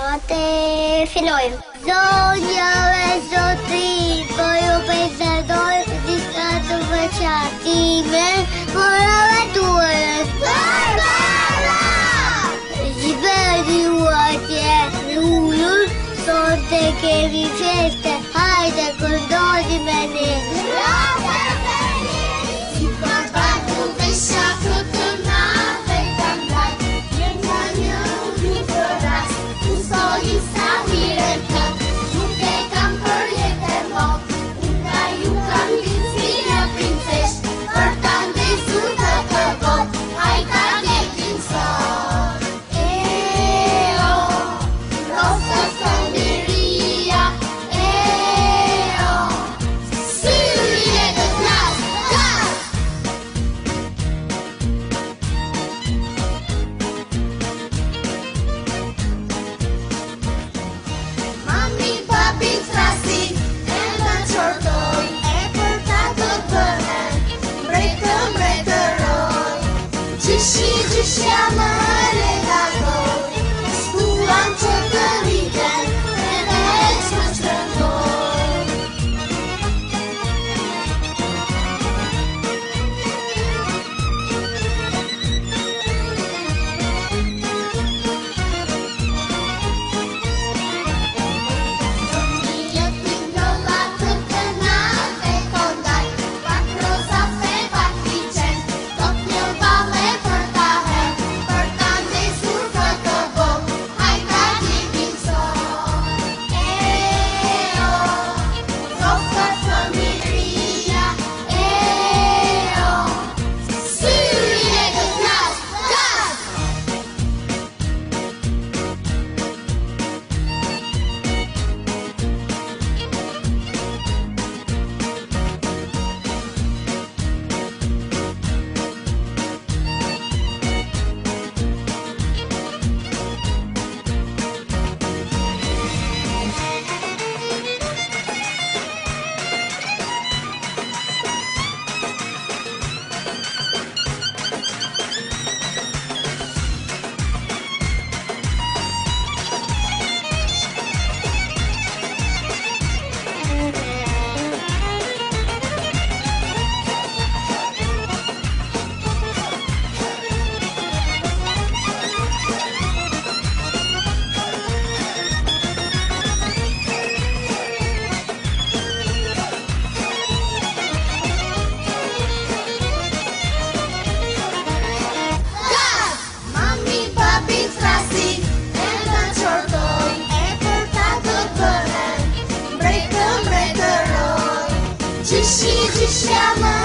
Atë fillojmë. Zonja me zotri, po ju pejzadoj, disa të veçatime, morave tuaret. Barbara! Zbeni u atje në ullur, sonte kemi feste, hajde këndoni me ne. Bravo, si përbatu me shafru të nave këndaj, jenë një ullur për ras, usoj sa mire të, nuk e kam për jetë mot, nga ju kam linë si një princesh, për ta ndesur të kërkot, hajta dekin sot. Rosa së miria, syri e të knas, knas! Mami, papi, trasin, e në qortoj, e për ta të bëhen, mbretëroj, gjyshja më regatoj, stuan që të rriten, e veç më shkëndoj. Mami, papi, trasin, e në qortoj, e për ta të bëhen, mbretëroj, gjyshja më